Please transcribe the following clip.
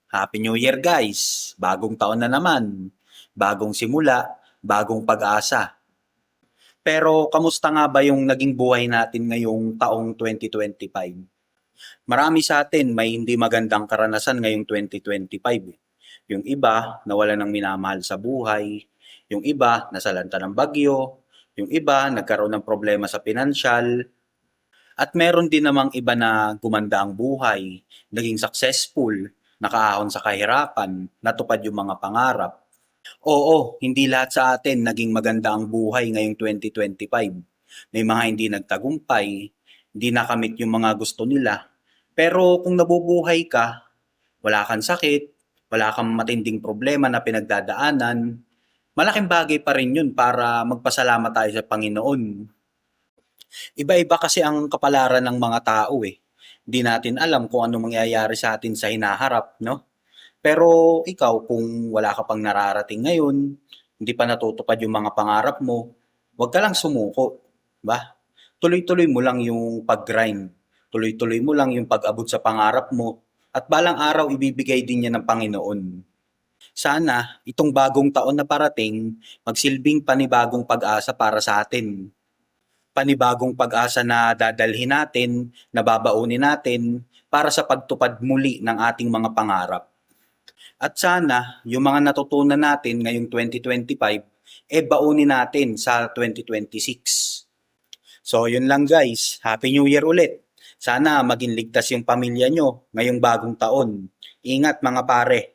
Happy New Year guys! Bagong taon na naman, bagong simula, bagong pag-asa. Pero kamusta nga ba yung naging buhay natin ngayong taong 2025? Marami sa atin may hindi magandang karanasan ngayong 2025. Yung iba nawala ng minamahal sa buhay, yung iba nasalanta ng bagyo, yung iba nagkaroon ng problema sa pinansyal, at meron din namang iba na gumanda ang buhay, naging successful, nakaahon sa kahirapan, natupad yung mga pangarap. Oo, hindi lahat sa atin naging maganda ang buhay ngayong 2025. May mga hindi nagtagumpay, hindi nakamit yung mga gusto nila. Pero kung nabubuhay ka, wala kang sakit, wala kang matinding problema na pinagdadaanan, malaking bagay pa rin yun para magpasalamat tayo sa Panginoon. Iba-iba kasi ang kapalaran ng mga tao eh. Hindi natin alam kung ano mangyayari sa atin sa hinaharap, no? Pero ikaw, kung wala ka pang nararating ngayon, hindi pa natutupad yung mga pangarap mo, huwag ka lang sumuko, ba? Tuloy-tuloy mo lang yung pag-grind. Tuloy-tuloy mo lang yung pag-abot sa pangarap mo. At balang araw, ibibigay din yan ng Panginoon. Sana, itong bagong taon na parating, magsilbing panibagong pag-asa para sa atin. Panibagong pag-asa na dadalhin natin, na babaunin natin, para sa pagtupad muli ng ating mga pangarap. At sana, yung mga natutunan natin ngayong 2025, baunin natin sa 2026. So, yun lang guys. Happy New Year ulit. Sana maging ligtas yung pamilya nyo ngayong bagong taon. Ingat mga pare.